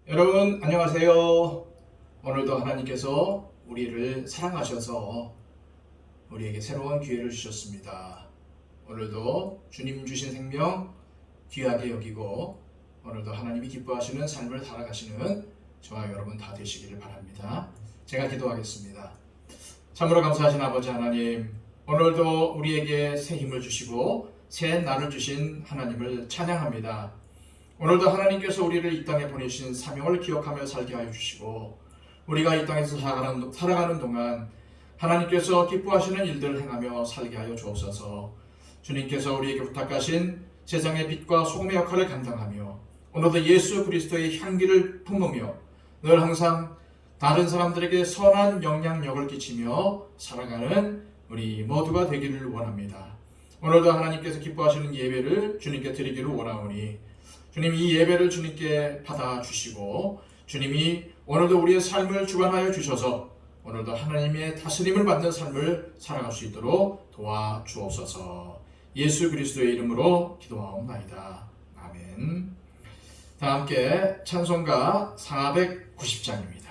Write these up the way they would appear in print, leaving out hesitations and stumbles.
여러분 안녕하세요. 오늘도 하나님께서 우리를 사랑하셔서 우리에게 새로운 기회를 주셨습니다. 오늘도 주님 주신 생명 귀하게 여기고 오늘도 하나님이 기뻐하시는 삶을 살아가시는 저와 여러분 다 되시기를 바랍니다. 제가 기도하겠습니다. 참으로 감사하신 아버지 하나님, 오늘도 우리에게 새 힘을 주시고 새 날을 주신 하나님을 찬양합니다. 오늘도 하나님께서 우리를 이 땅에 보내신 사명을 기억하며 살게 하여 주시고, 우리가 이 땅에서 살아가는 동안 하나님께서 기뻐하시는 일들을 행하며 살게 하여 주옵소서. 주님께서 우리에게 부탁하신 세상의 빛과 소금의 역할을 감당하며 오늘도 예수 그리스도의 향기를 품으며 늘 항상 다른 사람들에게 선한 영향력을 끼치며 살아가는 우리 모두가 되기를 원합니다. 오늘도 하나님께서 기뻐하시는 예배를 주님께 드리기를 원하오니 주님, 이 예배를 주님께 받아주시고 주님이 오늘도 우리의 삶을 주관하여 주셔서 오늘도 하나님의 다스림을 받는 삶을 살아갈 수 있도록 도와주옵소서. 예수 그리스도의 이름으로 기도하옵나이다. 아멘. 다 함께 찬송가 490장입니다.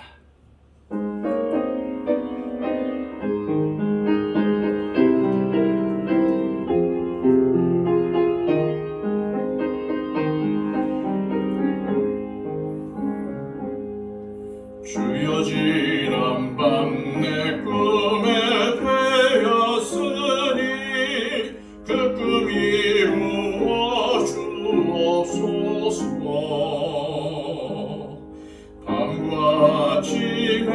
주여 지난 밤 내 꿈에 베었으니 그 꿈 이루어 주옵소서. 밤과 아침에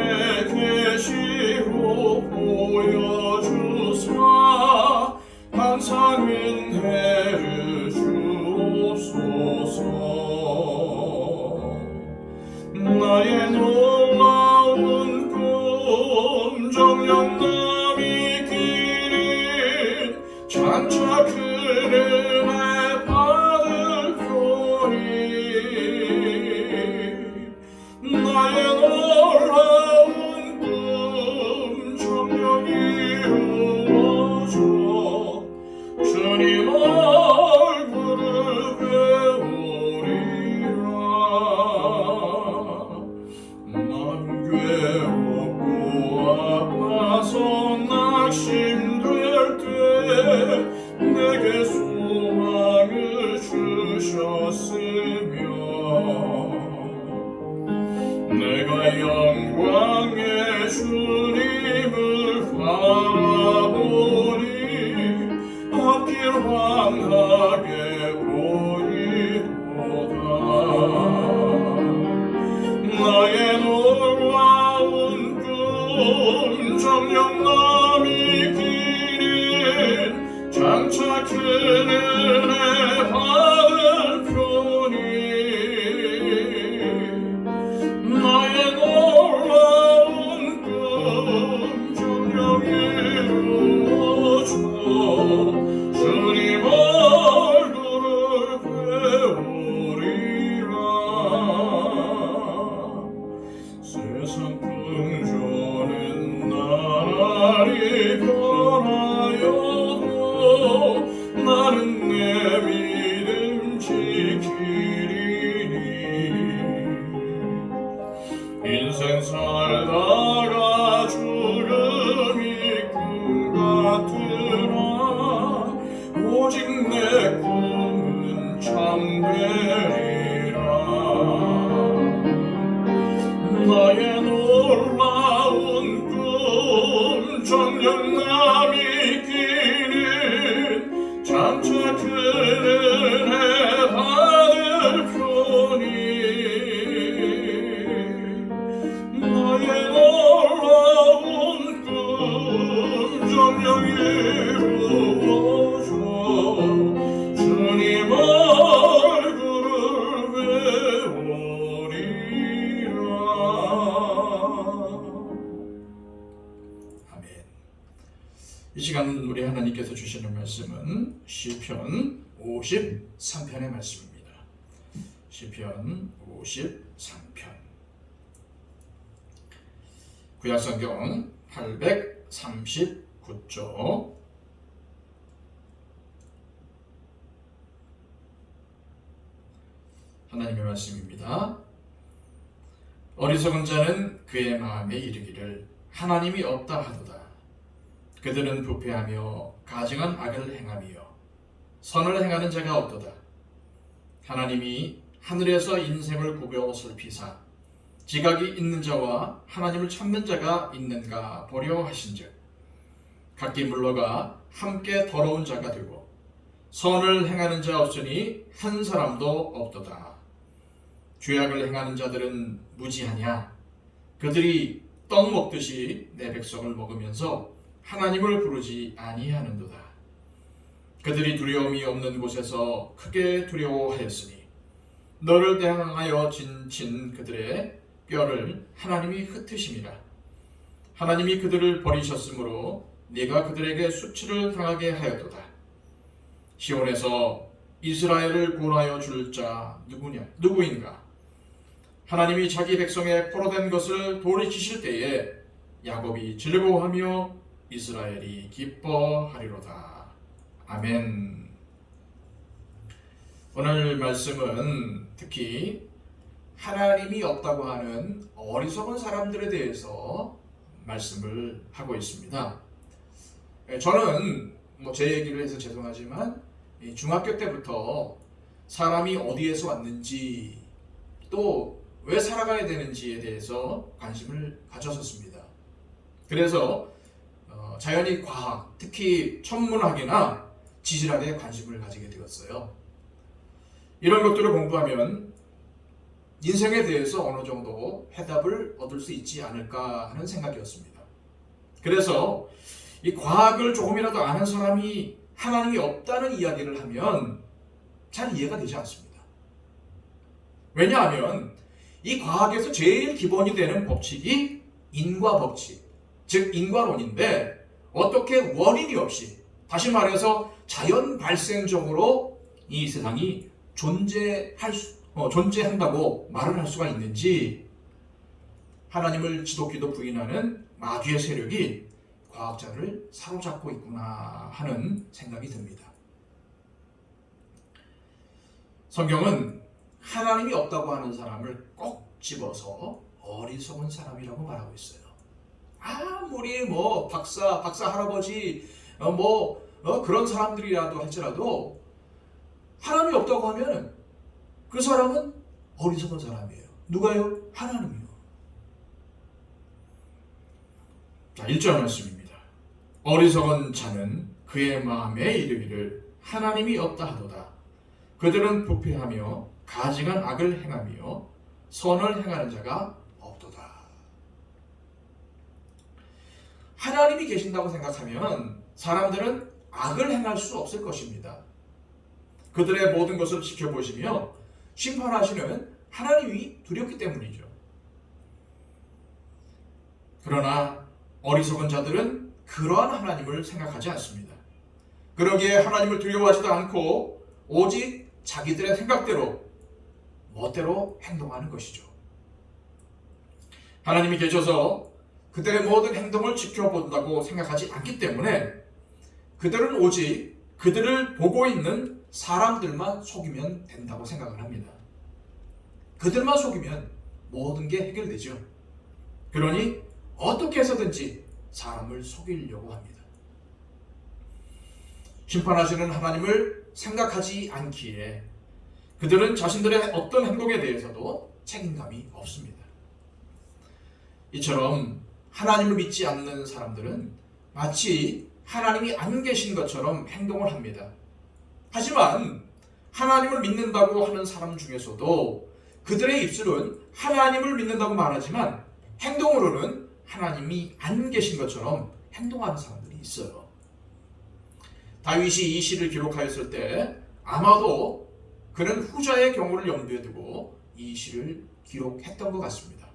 계시로 보여주사 항상 은혜를 주옵소서. 나의 놀라운 꿈 정녕 남이 길은 장차 그 은혜 받을 표니 나의 놀라운 꿈 정녕 이루어져 주님 얼굴을 배우리라. 괴롭고 아파서 낙심될 때 내게 소망을 주셨으며 내가 영광의 주님을 바라보니 앞길 환하게 보이도다. 나의 놀라운 꿈 정녕 남이 길은 장차 큰 은혜 받을 표니 나의 놀라운 꿈 정녕 이루어져 주님 얼굴을 배우리라. 세상 풍조는 나날이 변하여도 나는 내 믿음 지키리니 인생 살다가 죽음이 꿈 같으나 오직 내 꿈은 참되리라. 나의 놀라운 꿈 정녕 남이 길은 장차 큰 은혜 받을 표니 나의 놀라운 꿈 정녕 이루어져 주님 얼굴을 배우리라. 아멘. 이 시간 우리 하나님께서 주시는 말씀은 시편 53편의 말씀입니다. 시편 53편. 구약성경 839쪽 하나님의 말씀입니다. 어리석은 자는 그의 마음에 이르기를 하나님이 없다 하도다. 그들은 부패하며 가증한 악을 행하며 선을 행하는 자가 없도다. 하나님이 하늘에서 인생을 구별하고 살피사 지각이 있는 자와 하나님을 찾는 자가 있는가 보려 하신즉 각기 물러가 함께 더러운 자가 되고 선을 행하는 자 없으니 한 사람도 없도다. 죄악을 행하는 자들은 무지하냐? 그들이 떡 먹듯이 내 백성을 먹으면서 하나님을 부르지 아니하는도다. 그들이 두려움이 없는 곳에서 크게 두려워하였으니 너를 대항하여 진친 그들의 뼈를 하나님이 흩으심이라. 하나님이 그들을 버리셨으므로 네가 그들에게 수치를 당하게 하였도다. 시온에서 이스라엘을 구원하여 줄 자 누구인가? 하나님이 자기 백성의 포로된 것을 돌이키실 때에 야곱이 즐거워하며 이스라엘이 기뻐하리로다. 아멘. 오늘 말씀은 특히 하나님이 없다고 하는 어리석은 사람들에 대해서 말씀을 하고 있습니다. 저는 제 얘기를 해서 죄송하지만 중학교 때부터 사람이 어디에서 왔는지 또 왜 살아가야 되는지에 대해서 관심을 가졌었습니다. 그래서 자연이 과학, 특히 천문학이나 지질학에 관심을 가지게 되었어요. 이런 것들을 공부하면 인생에 대해서 어느 정도 해답을 얻을 수 있지 않을까 하는 생각이었습니다. 그래서 이 과학을 조금이라도 아는 사람이 하나님이 없다는 이야기를 하면 잘 이해가 되지 않습니다. 왜냐하면 이 과학에서 제일 기본이 되는 법칙이 인과 법칙, 즉 인과론인데 어떻게 원인이 없이, 다시 말해서 자연 발생적으로 이 세상이 존재한다고 말을 할 수가 있는지 하나님을 지독히도 부인하는 마귀의 세력이 과학자를 사로잡고 있구나 하는 생각이 듭니다. 성경은 하나님이 없다고 하는 사람을 꼭 집어서 어리석은 사람이라고 말하고 있어요. 아무리 박사 할아버지 그런 사람들이라도 할지라도 하나님이 없다고 하면 그 사람은 어리석은 사람이에요. 누가요? 하나님이요. 자, 1절 말씀입니다. 어리석은 자는 그의 마음에 이르기를 하나님이 없다 하도다. 그들은 부패하며 가증한 악을 행하며 선을 행하는 자가 없도다. 하나님이 계신다고 생각하면 사람들은 악을 행할 수 없을 것입니다. 그들의 모든 것을 지켜보시며 심판하시는 하나님이 두렵기 때문이죠. 그러나 어리석은 자들은 그러한 하나님을 생각하지 않습니다. 그러기에 하나님을 두려워하지도 않고 오직 자기들의 생각대로 멋대로 행동하는 것이죠. 하나님이 계셔서 그들의 모든 행동을 지켜본다고 생각하지 않기 때문에 그들은 오직 그들을 보고 있는 사람들만 속이면 된다고 생각을 합니다. 그들만 속이면 모든 게 해결되죠. 그러니 어떻게 해서든지 사람을 속이려고 합니다. 심판하시는 하나님을 생각하지 않기에 그들은 자신들의 어떤 행동에 대해서도 책임감이 없습니다. 이처럼 하나님을 믿지 않는 사람들은 마치 하나님이 안 계신 것처럼 행동을 합니다. 하지만 하나님을 믿는다고 하는 사람 중에서도 그들의 입술은 하나님을 믿는다고 말하지만 행동으로는 하나님이 안 계신 것처럼 행동하는 사람들이 있어요. 다윗이 이 시를 기록하였을 때 아마도 그는 후자의 경우를 염두에 두고 이 시를 기록했던 것 같습니다.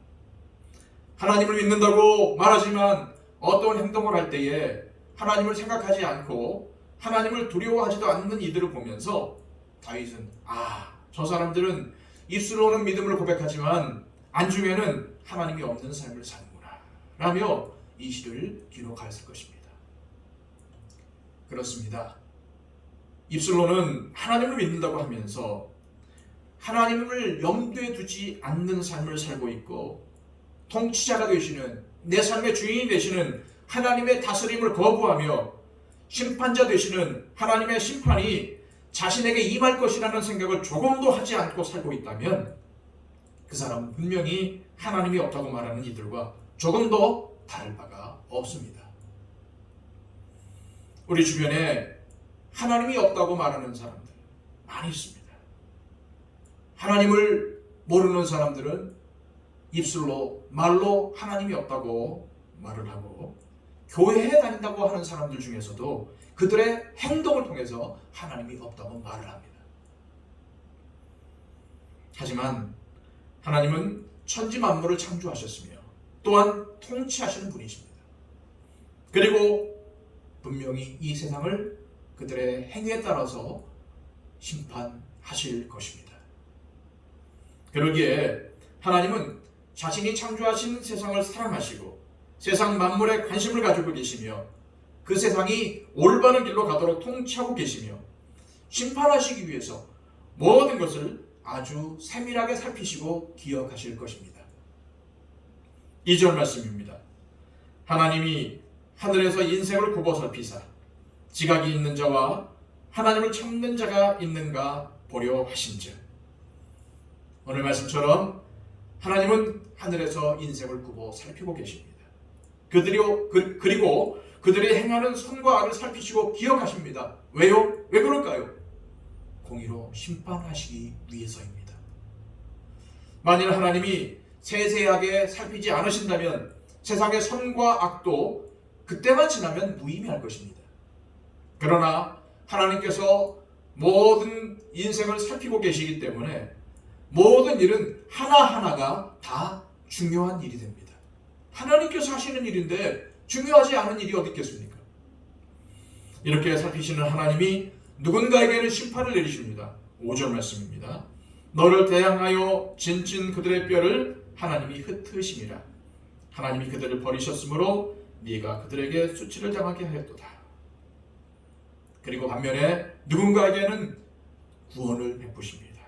하나님을 믿는다고 말하지만 어떤 행동을 할 때에 하나님을 생각하지 않고 하나님을 두려워하지도 않는 이들을 보면서 다윗은 저 사람들은 입술로는 믿음을 고백하지만 안중에는 하나님이 없는 삶을 사는구나 라며 이 시를 기록하였을 것입니다. 그렇습니다. 입술로는 하나님을 믿는다고 하면서 하나님을 염두에 두지 않는 삶을 살고 있고 통치자가 되시는, 내 삶의 주인이 되시는 하나님의 다스림을 거부하며 심판자 되시는 하나님의 심판이 자신에게 임할 것이라는 생각을 조금도 하지 않고 살고 있다면 그 사람은 분명히 하나님이 없다고 말하는 이들과 조금도 다를 바가 없습니다. 우리 주변에 하나님이 없다고 말하는 사람들 많이 있습니다. 하나님을 모르는 사람들은 입술로 말로 하나님이 없다고 말을 하고, 교회에 다닌다고 하는 사람들 중에서도 그들의 행동을 통해서 하나님이 없다고 말을 합니다. 하지만 하나님은 천지 만물을 창조하셨으며 또한 통치하시는 분이십니다. 그리고 분명히 이 세상을 그들의 행위에 따라서 심판하실 것입니다. 그러기에 하나님은 자신이 창조하신 세상을 사랑하시고 세상 만물에 관심을 가지고 계시며 그 세상이 올바른 길로 가도록 통치하고 계시며 심판하시기 위해서 모든 것을 아주 세밀하게 살피시고 기억하실 것입니다. 2절 말씀입니다. 하나님이 하늘에서 인생을 굽어 살피사 지각이 있는 자와 하나님을 찾는 자가 있는가 보려 하신즉. 오늘 말씀처럼 하나님은 하늘에서 인생을 굽어 살피고 계십니다. 그리고 그들이 행하는 선과 악을 살피시고 기억하십니다. 왜요? 왜 그럴까요? 공의로 심판하시기 위해서입니다. 만일 하나님이 세세하게 살피지 않으신다면 세상의 선과 악도 그때만 지나면 무의미할 것입니다. 그러나 하나님께서 모든 인생을 살피고 계시기 때문에 모든 일은 하나하나가 다 중요한 일이 됩니다. 하나님께서 하시는 일인데 중요하지 않은 일이 어디 있겠습니까? 이렇게 살피시는 하나님이 누군가에게는 심판을 내리십니다. 5절 말씀입니다. 너를 대항하여 진진 그들의 뼈를 하나님이 흩으심이라. 하나님이 그들을 버리셨으므로 네가 그들에게 수치를 당하게 하였도다. 그리고 반면에 누군가에게는 구원을 베푸십니다.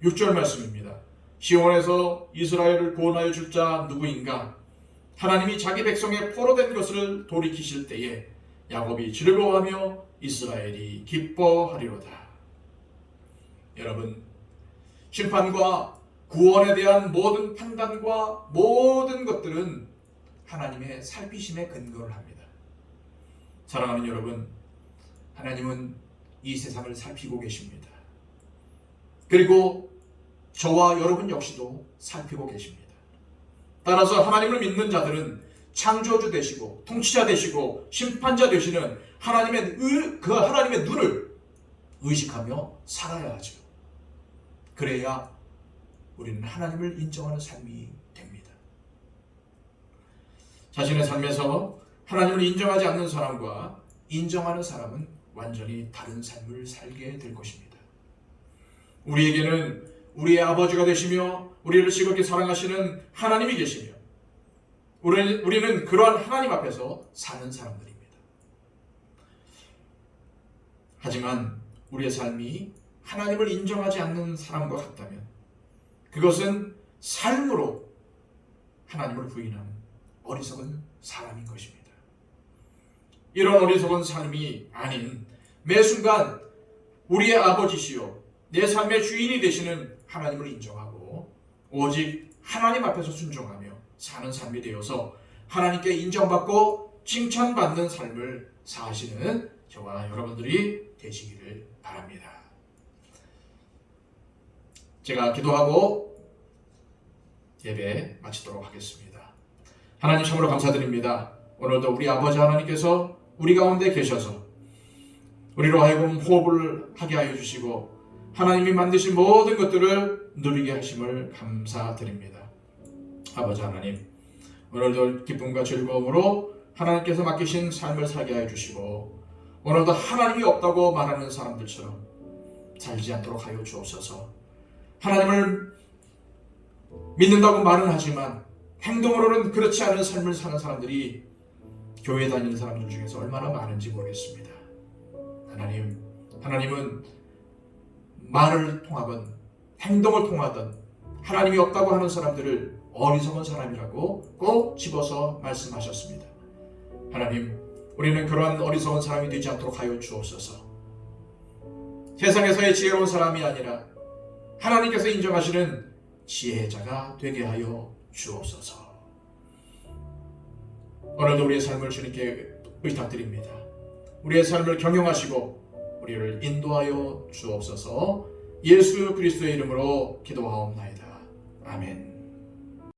6절 말씀입니다. 시온에서 이스라엘을 구원하여 줄 자 누구인가? 하나님이 자기 백성의 포로된 것을 돌이키실 때에 야곱이 즐거워하며 이스라엘이 기뻐하리로다. 여러분, 심판과 구원에 대한 모든 판단과 모든 것들은 하나님의 살피심에 근거를 합니다. 사랑하는 여러분, 하나님은 이 세상을 살피고 계십니다. 그리고 저와 여러분 역시도 살피고 계십니다. 따라서 하나님을 믿는 자들은 창조주 되시고 통치자 되시고 심판자 되시는 그 하나님의 눈을 의식하며 살아야 하죠. 그래야 우리는 하나님을 인정하는 삶이 됩니다. 자신의 삶에서 하나님을 인정하지 않는 사람과 인정하는 사람은 완전히 다른 삶을 살게 될 것입니다. 우리에게는 우리의 아버지가 되시며 우리를 시겁게 사랑하시는 하나님이 계시며 우리는 그러한 하나님 앞에서 사는 사람들입니다. 하지만 우리의 삶이 하나님을 인정하지 않는 사람과 같다면 그것은 삶으로 하나님을 부인하는 어리석은 사람인 것입니다. 이런 어리석은 삶이 아닌 매 순간 우리의 아버지시요 내 삶의 주인이 되시는 하나님을 인정하고 오직 하나님 앞에서 순종하며 사는 삶이 되어서 하나님께 인정받고 칭찬받는 삶을 사시는 저와 여러분들이 되시기를 바랍니다. 제가 기도하고 예배 마치도록 하겠습니다. 하나님 참으로 감사드립니다. 오늘도 우리 아버지 하나님께서 우리 가운데 계셔서 우리로 하여금 호흡을 하게 하여 주시고 하나님이 만드신 모든 것들을 누리게 하심을 감사드립니다. 아버지 하나님, 오늘도 기쁨과 즐거움으로 하나님께서 맡기신 삶을 살게 하여 주시고 오늘도 하나님이 없다고 말하는 사람들처럼 살지 않도록 하여 주옵소서. 하나님을 믿는다고 말은 하지만 행동으로는 그렇지 않은 삶을 사는 사람들이 교회 다니는 사람들 중에서 얼마나 많은지 모르겠습니다. 하나님은 말을 통하건 행동을 통하든 하나님이 없다고 하는 사람들을 어리석은 사람이라고 꼭 집어서 말씀하셨습니다. 하나님, 우리는 그러한 어리석은 사람이 되지 않도록 하여 주옵소서. 세상에서의 지혜로운 사람이 아니라 하나님께서 인정하시는 지혜의 자가 되게 하여 주옵소서. 오늘도 우리의 삶을 주님께 의탁드립니다. 우리의 삶을 경영하시고 우리를 인도하여 주옵소서. 예수 그리스도의 이름으로 기도하옵나이다. 아멘.